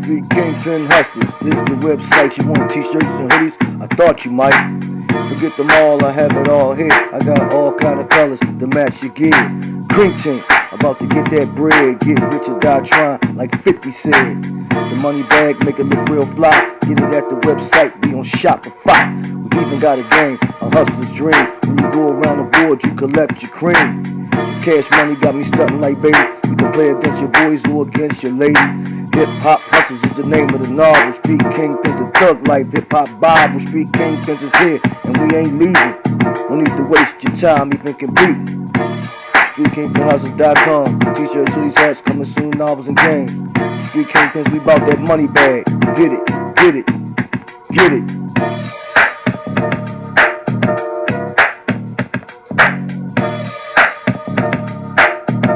Street Kingpin hustlers. This is the website. You want t-shirts and hoodies? I thought you might. Forget them all, I have it all here. I got all kind of colors to match your gear. Kingpin, about to get that bread. Get rich or die trying, like 50 said. The money bag make it look real fly. Get it at the website, we on Shopify. We even got a game, a hustler's dream. When you go around the board, you collect your cream. This cash money got me stunting like baby. You can play against your boys or against your lady. Hip-hop hustlers is the name of the novel. Street Kingpins a thug life. Hip-hop Bible. Street Kingpins is here and we ain't leaving. Don't need to waste your time even compete. StreetKingpinHustles.com. T-shirts, hoodies, hats, coming soon, novels and games. Street Kingpins, we bout that money bag. Get it, get it, get it.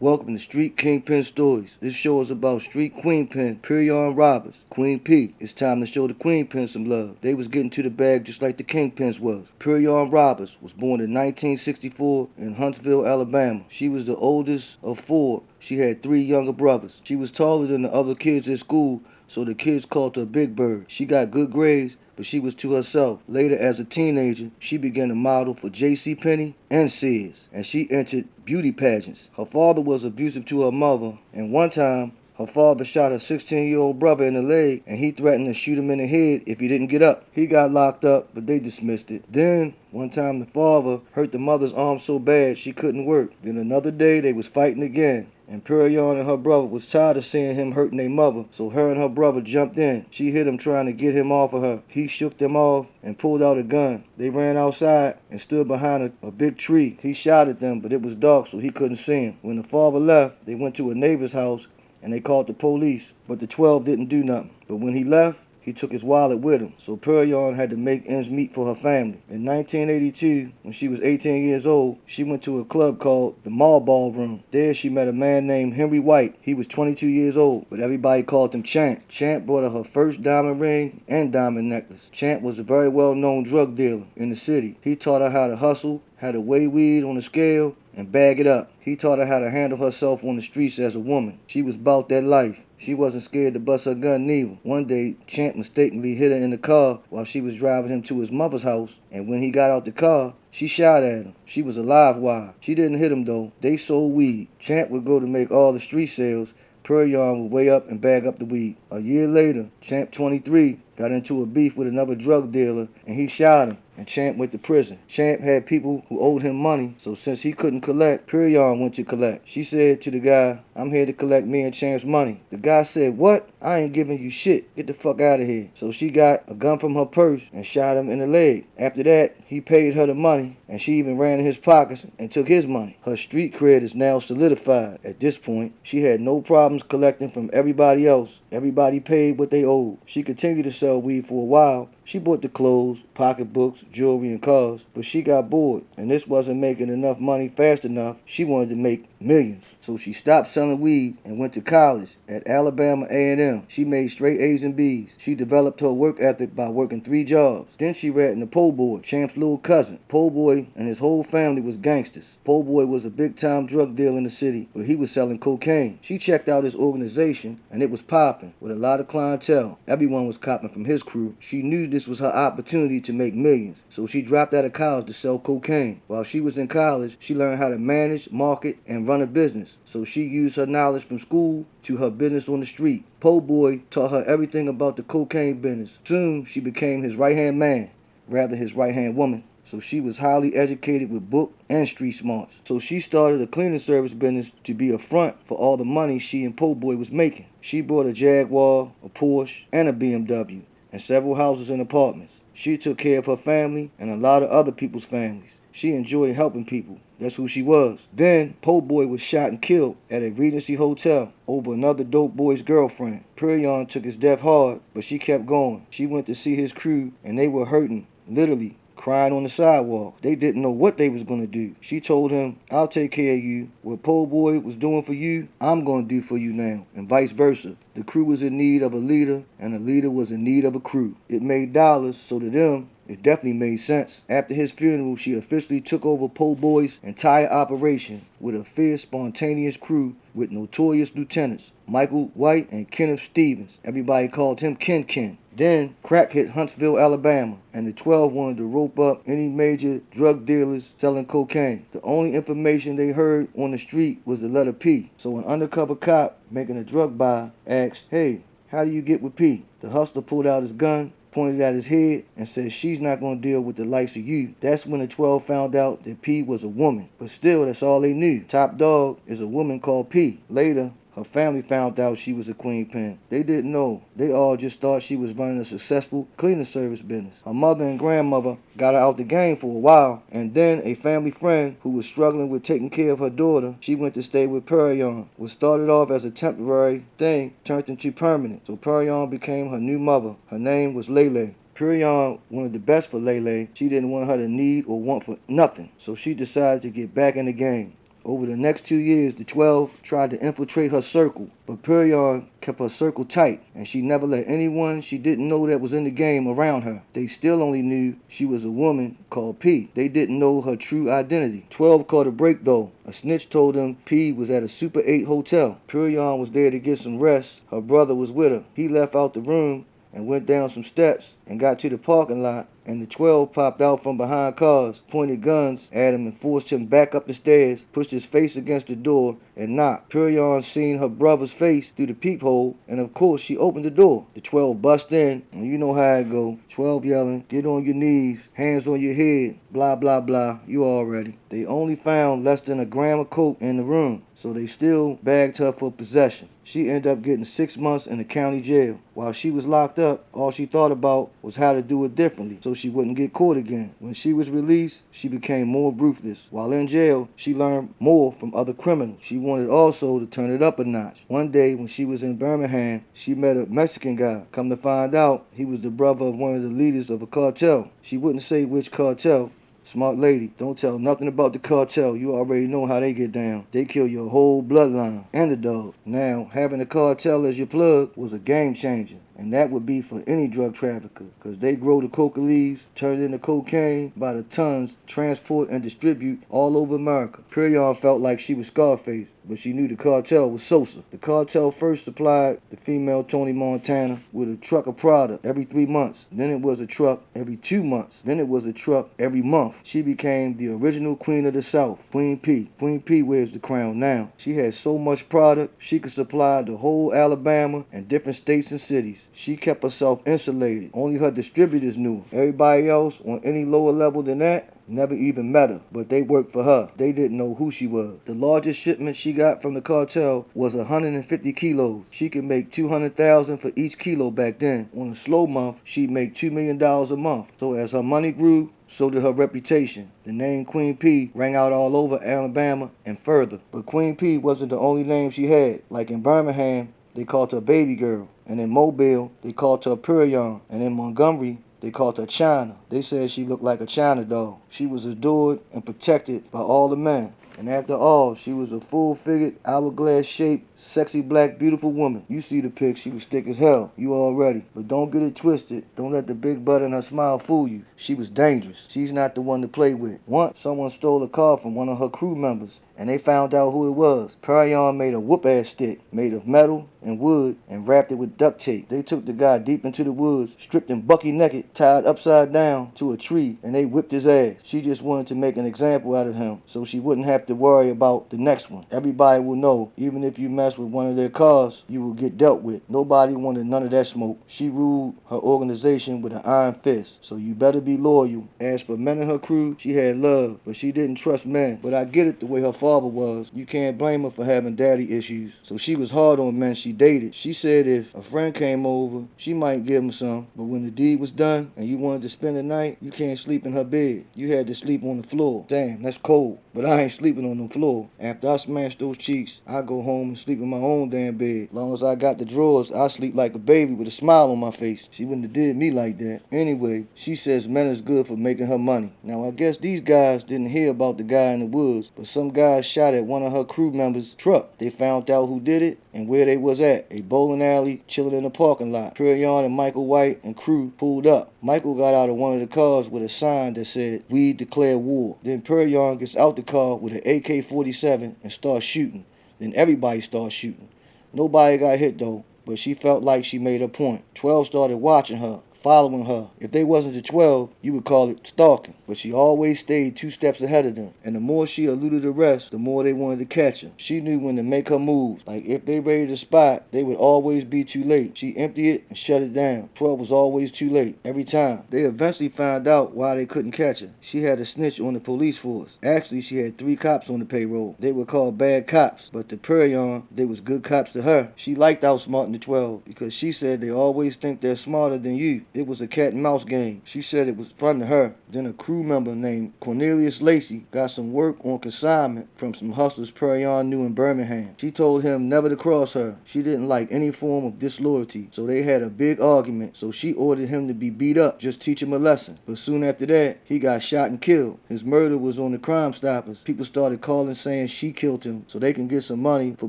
Welcome to Street Kingpin Stories. This show is about Street Queenpin, Peron Roberts, Queen P. It's time to show the Queenpin some love. They was getting to the bag just like the Kingpins was. Peron Roberts was born in 1964 in Huntsville, Alabama. She was the oldest of four. She had 3 younger brothers. She was taller than the other kids at school, so the kids called her Big Bird. She got good grades, but she was to herself. Later, as a teenager, she began to model for JCPenney and Sears, and she entered beauty pageants. Her father was abusive to her mother, and one time, her father shot her 16-year-old brother in the leg, and he threatened to shoot him in the head if he didn't get up. He got locked up, but they dismissed it. Then, one time the father hurt the mother's arm so bad she couldn't work. Then another day, they was fighting again. And PERRION and her brother was tired of seeing him hurting their mother, so her and her brother jumped in. She hit him trying to get him off of her. He shook them off and pulled out a gun. They ran outside and stood behind a big tree. He shot at them, but it was dark, so he couldn't see him. When the father left, they went to a neighbor's house and they called the police, but the 12 didn't do nothing. But when he left, he took his wallet with him, so PERRION had to make ends meet for her family. In 1982, when she was 18 years old, she went to a club called the Mall Ballroom. There she met a man named Henry White. He was 22 years old, but everybody called him Champ. Champ bought her first diamond ring and diamond necklace. Champ was a very well-known drug dealer in the city. He taught her how to hustle, how to weigh weed on a scale, and bag it up. He taught her how to handle herself on the streets as a woman. She was about that life. She wasn't scared to bust her gun neither. One day, Champ mistakenly hit her in the car while she was driving him to his mother's house, and when he got out the car, she shot at him. She was a live wire. She didn't hit him though. They sold weed. Champ would go to make all the street sales. PERRION would weigh up and bag up the weed. A year later, Champ 23 got into a beef with another drug dealer and he shot him, and Champ went to prison. Champ had people who owed him money, so since he couldn't collect, PERRION went to collect. She said to the guy, "I'm here to collect me and Champ's money." The guy said, "What? I ain't giving you shit. Get the fuck out of here." So she got a gun from her purse and shot him in the leg. After that, he paid her the money, and she even ran in his pockets and took his money. Her street cred is now solidified. At this point, she had no problems collecting from everybody else. Everybody paid what they owed. She continued to sell weed for a while. She bought the clothes, pocketbooks, jewelry, and cars, but she got bored, and this wasn't making enough money fast enough. She wanted to make millions. So she stopped selling weed and went to college at Alabama A&M. She made straight A's and B's. She developed her work ethic by working 3 jobs. Then she ran into Po' Boy, Champ's little cousin. Po' Boy and his whole family was gangsters. Po' Boy was a big-time drug dealer in the city, but he was selling cocaine. She checked out his organization, and it was popping with a lot of clientele. Everyone was copping from his crew. She knew this was her opportunity to make millions, so she dropped out of college to sell cocaine. While she was in college, she learned how to manage, market, and run a business. So she used her knowledge from school to her business on the street. Po' Boy taught her everything about the cocaine business. Soon, she became his right-hand man, rather his right-hand woman. So she was highly educated with book and street smarts. So she started a cleaning service business to be a front for all the money she and Po' Boy was making. She bought a Jaguar, a Porsche, and a BMW, and several houses and apartments. She took care of her family and a lot of other people's families. She enjoyed helping people. That's who she was. Then, Po' Boy was shot and killed at a Regency hotel over another dope boy's girlfriend. PERRION took his death hard, but she kept going. She went to see his crew, and they were hurting, literally crying on the sidewalk. They didn't know what they was going to do. She told him, "I'll take care of you. What Po' Boy was doing for you, I'm going to do for you now," and vice versa. The crew was in need of a leader, and the leader was in need of a crew. It made dollars, so to them, It definitely made sense. After his funeral, she officially took over Po' Boy's entire operation with a fierce, spontaneous crew with notorious lieutenants Michael White and Kenneth Stevens. Everybody called him Kingpin. Then crack hit Huntsville, Alabama, and the 12 wanted to rope up any major drug dealers selling cocaine. The only information they heard on the street was the letter P. So an undercover cop making a drug buy asked, "Hey, how do you get with P?" The hustler pulled out his gun, pointed at his head, and said, "She's not going to deal with the likes of you." That's when the 12 found out that P was a woman. But still, that's all they knew. Top dog is a woman called P. Later, her family found out she was a queenpin. They didn't know. They all just thought she was running a successful cleaning service business. Her mother and grandmother got her out the game for a while, and then a family friend who was struggling with taking care of her daughter, she went to stay with PERRION. What started off as a temporary thing turned into permanent. So PERRION became her new mother. Her name was Lele. PERRION wanted the best for Lele. She didn't want her to need or want for nothing. So she decided to get back in the game. Over the next 2 years, the 12 tried to infiltrate her circle, but PERRION kept her circle tight, and she never let anyone she didn't know that was in the game around her. They still only knew she was a woman called P. They didn't know her true identity. 12 caught a break though. A snitch told them P was at a Super 8 hotel. PERRION was there to get some rest. Her brother was with her. He left out the room and went down some steps and got to the parking lot, and the 12 popped out from behind cars, pointed guns at him and forced him back up the stairs, pushed his face against the door, and knocked. PERRION seen her brother's face through the peephole, and of course she opened the door. The 12 bust in, and you know how it go. 12 yelling, "Get on your knees, hands on your head, blah blah blah, you already." They only found less than a gram of coke in the room, so they still bagged her for possession. She ended up getting 6 months in the county jail. While she was locked up, all she thought about was how to do it differently so she wouldn't get caught again. When she was released, she became more ruthless. While in jail, she learned more from other criminals. She wanted also to turn it up a notch. One day when she was in Birmingham, she met a Mexican guy. Come to find out, he was the brother of one of the leaders of a cartel. She wouldn't say which cartel. Smart lady, don't tell nothing about the cartel. You already know how they get down. They kill your whole bloodline and the dog. Now, having the cartel as your plug was a game changer. And that would be for any drug trafficker, because they grow the coca leaves, turn it into cocaine by the tons, transport and distribute all over America. PERRION felt like she was Scarface, but she knew the cartel was Sosa. The cartel first supplied the female Tony Montana with a truck of product every 3 months. Then it was a truck every 2 months. Then it was a truck every month. She became the original queen of the South, Queen P. Queen P wears the crown now. She had so much product, she could supply the whole Alabama and different states and cities. She kept herself insulated. Only her distributors knew. Everybody else on any lower level than that never even met her, but they worked for her. They didn't know who she was. The largest shipment she got from the cartel was 150 kilos. She could make $200,000 for each kilo back then. On a slow month, she'd make $2 million a month. So as her money grew, so did her reputation. The name Queen P rang out all over Alabama and further. But Queen P wasn't the only name she had. Like in Birmingham, they called her Baby Girl. And in Mobile, they called her PERRION. And in Montgomery, they called her China. They said she looked like a China doll. She was adored and protected by all the men. And after all, she was a full-figured, hourglass-shaped, sexy, black, beautiful woman. You see the pic, she was thick as hell. You already. But don't get it twisted. Don't let the big butt and her smile fool you. She was dangerous. She's not the one to play with. Once, someone stole a car from one of her crew members, and they found out who it was. PERRION made a whoop-ass stick made of metal and wood and wrapped it with duct tape. They took the guy deep into the woods, stripped him bucky naked, tied upside down to a tree, and they whipped his ass. She just wanted to make an example out of him so she wouldn't have to worry about the next one. Everybody will know, even if you mess with one of their cars, you will get dealt with. Nobody wanted none of that smoke. She ruled her organization with an iron fist, so you better be loyal. As for men in her crew, she had love, but she didn't trust men. But I get it the way her father was. You can't blame her for having daddy issues. So she was hard on men she dated. She said if a friend came over, she might give him some, but when the deed was done and you wanted to spend the night, you can't sleep in her bed. You had to sleep on the floor. Damn, that's cold. But I ain't sleeping on the floor. After I smash those cheeks, I go home and sleep in my own damn bed. Long as I got the drawers, I sleep like a baby with a smile on my face. She wouldn't have did me like that. Anyway, she says men is good for making her money. Now I guess these guys didn't hear about the guy in the woods, but some guys shot at one of her crew members' truck. They found out who did it and where they was at. A bowling alley, chilling in the parking lot. PERRION and Michael White and crew pulled up. Michael got out of one of the cars with a sign that said, "We declare war." Then PERRION gets out the car with an AK-47 and starts shooting. Then everybody starts shooting. Nobody got hit though, but she felt like she made her point. 12 started watching her, following her. If they wasn't the 12, you would call it stalking. But she always stayed 2 steps ahead of them. And the more she eluded the rest, the more they wanted to catch her. She knew when to make her moves. Like if they raided a spot, they would always be too late. She emptied it and shut it down. 12 was always too late, every time. They eventually found out why they couldn't catch her. She had a snitch on the police force. Actually, she had 3 cops on the payroll. They were called bad cops, but to PERRION, they was good cops to her. She liked outsmarting the 12 because she said they always think they're smarter than you. It was a cat and mouse game. She said it was fun to her. Then a crew member named Cornelius Lacey got some work on consignment from some hustlers PERRION knew in Birmingham. She told him never to cross her. She didn't like any form of disloyalty, so they had a big argument. So she ordered him to be beat up, just teach him a lesson. But soon after that, he got shot and killed. His murder was on the Crime Stoppers. People started calling saying she killed him so they can get some money for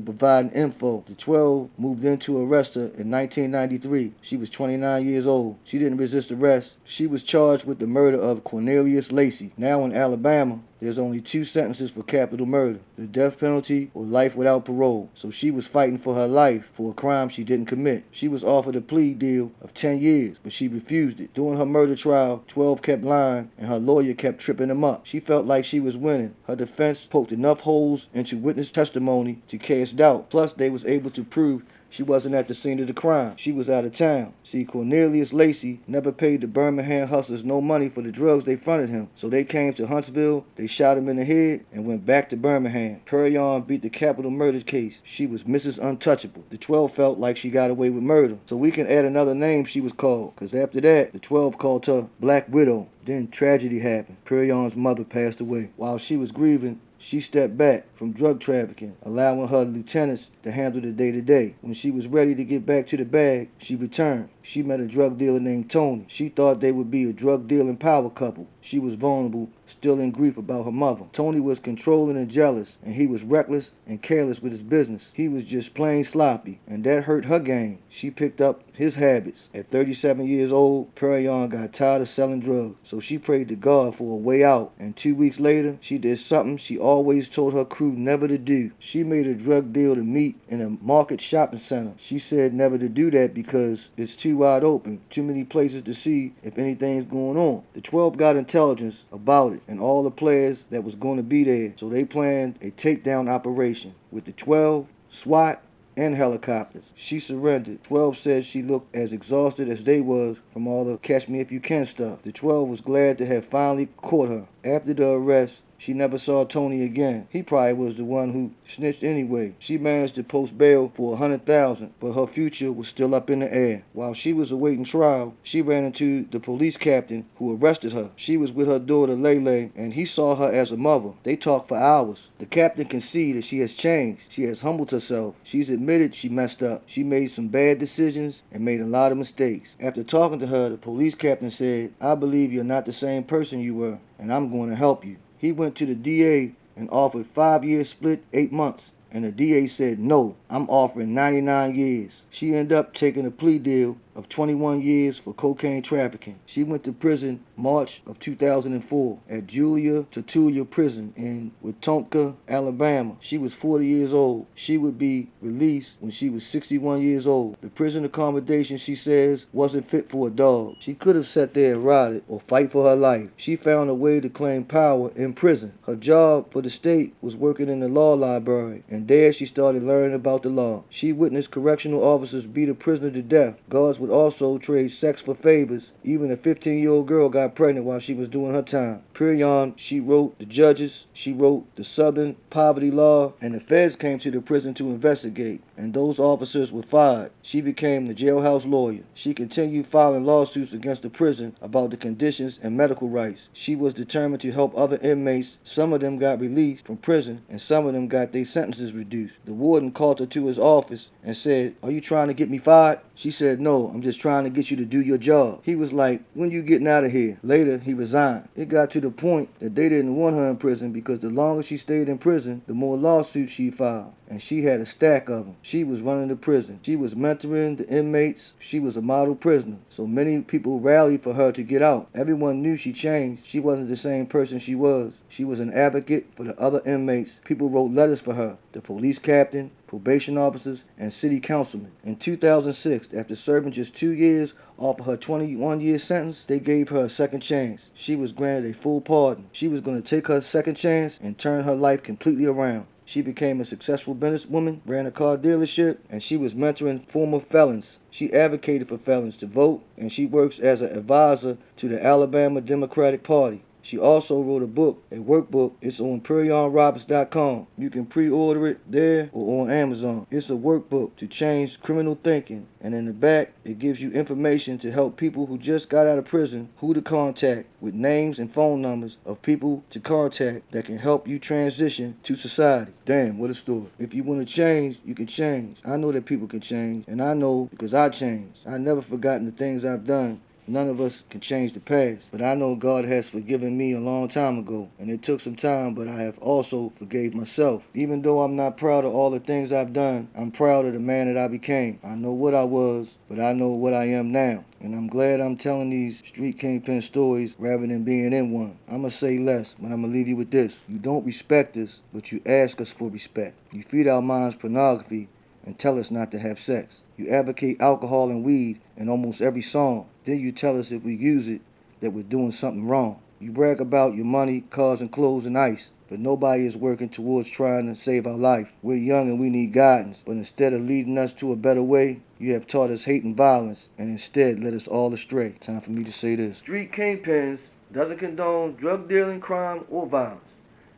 providing info. The 12 moved in to arrest her in 1993. She was 29 years old. She didn't resist arrest. She was charged with the murder of Cornelius Lacey. Now in Alabama, there's only 2 sentences for capital murder, the death penalty or life without parole. So she was fighting for her life for a crime she didn't commit. She was offered a plea deal of 10 years, but she refused it. During her murder trial, 12 kept lying and her lawyer kept tripping them up. She felt like she was winning. Her defense poked enough holes into witness testimony to cast doubt. Plus, they was able to prove she wasn't at the scene of the crime. She was out of town. See, Cornelius Lacey never paid the Birmingham hustlers no money for the drugs they fronted him. So they came to Huntsville, they shot him in the head, and went back to Birmingham. PERRION beat the capital murder case. She was Mrs. Untouchable. The 12 felt like she got away with murder. So we can add another name she was called, because after that, the 12 called her Black Widow. Then tragedy happened. PERRION's mother passed away. While she was grieving, she stepped back from drug trafficking, allowing her lieutenants to handle the day-to-day. When she was ready to get back to the bag, she returned. She met a drug dealer named Tony. She thought they would be a drug-dealing power couple. She was vulnerable, still in grief about her mother. Tony was controlling and jealous, and he was reckless and careless with his business. He was just plain sloppy, and that hurt her game. She picked up his habits. At 37 years old, PERRION got tired of selling drugs, so she prayed to God for a way out. And 2 weeks later, she did something she always told her crew never to do. She made a drug deal to meet in a market shopping center. She said never to do that because it's too wide open, too many places to see if anything's going on. The 12 got intelligence about it and all the players that was going to be there, so they planned a takedown operation with the 12, SWAT, and helicopters. She surrendered. 12 said she looked as exhausted as they was from all the catch me if you can stuff. The 12 was glad to have finally caught her. After the arrest, she never saw Tony again. He probably was the one who snitched anyway. She managed to post bail for $100,000, but her future was still up in the air. While she was awaiting trial, she ran into the police captain who arrested her. She was with her daughter Lele, and he saw her as a mother. They talked for hours. The captain can see that she has changed. She has humbled herself. She's admitted she messed up. She made some bad decisions and made a lot of mistakes. After talking to her, the police captain said, "I believe you're not the same person you were, and I'm going to help you." He went to the DA and offered 5 years split, 8 months. And the DA said, "No, I'm offering 99 years. She ended up taking a plea deal of 21 years for cocaine trafficking. She went to prison March of 2004 at Julia Tutuila Prison in Wetumpka, Alabama. She was 40 years old. She would be released when she was 61 years old. The prison accommodation, she says, wasn't fit for a dog. She could have sat there and rotted or fight for her life. She found a way to claim power in prison. Her job for the state was working in the law library, and there she started learning about the law. She witnessed correctional officers beat a prisoner to death. Guards would also trade sex for favors. Even a 15-year-old girl got pregnant while she was doing her time. PERRION, she wrote the judges, she wrote the Southern Poverty Law, and the feds came to the prison to investigate, and those officers were fired. She became the jailhouse lawyer. She continued filing lawsuits against the prison about the conditions and medical rights. She was determined to help other inmates. Some of them got released from prison, and some of them got their sentences reduced. The warden called her to his office and said, "Are you trying to get me fired?" She said, "No, I'm just trying to get you to do your job." He was like, "When you getting out of here?" Later, he resigned. It got to the point that they didn't want her in prison because the longer she stayed in prison, the more lawsuits she filed. And she had a stack of them. She was running the prison. She was mentoring the inmates. She was a model prisoner. So many people rallied for her to get out. Everyone knew she changed. She wasn't the same person she was. She was an advocate for the other inmates. People wrote letters for her. The police captain, probation officers, and city councilmen. In 2006, after serving just 2 years off of her 21-year sentence, they gave her a second chance. She was granted a full pardon. She was going to take her second chance and turn her life completely around. She became a successful businesswoman, ran a car dealership, and she was mentoring former felons. She advocated for felons to vote, and she works as an advisor to the Alabama Democratic Party. She also wrote a book, a workbook. It's on PerrionRoberts.com. You can pre-order it there or on Amazon. It's a workbook to change criminal thinking. And in the back, it gives you information to help people who just got out of prison, who to contact, with names and phone numbers of people to contact that can help you transition to society. Damn, what a story. If you want to change, you can change. I know that people can change, and I know because I changed. I've never forgotten the things I've done. None of us can change the past, but I know God has forgiven me a long time ago, and it took some time, but I have also forgave myself. Even though I'm not proud of all the things I've done, I'm proud of the man that I became. I know what I was, but I know what I am now, and I'm glad I'm telling these street kingpin stories rather than being in one. I'm going to say less, but I'm going to leave you with this. You don't respect us, but you ask us for respect. You feed our minds pornography and tell us not to have sex. You advocate alcohol and weed in almost every song. Then you tell us if we use it that we're doing something wrong. You brag about your money, cars, and clothes and ice, but nobody is working towards trying to save our life. We're young and we need guidance, but instead of leading us to a better way, you have taught us hate and violence, and instead led us all astray. Time for me to say this. Street Kingpins doesn't condone drug dealing, crime, or violence.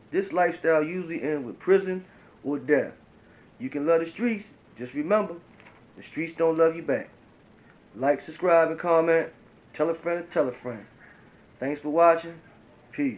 This lifestyle usually ends with prison or death. You can love the streets, just remember, the streets don't love you back. Like, subscribe, and comment. Tell a friend to tell a friend. Thanks for watching.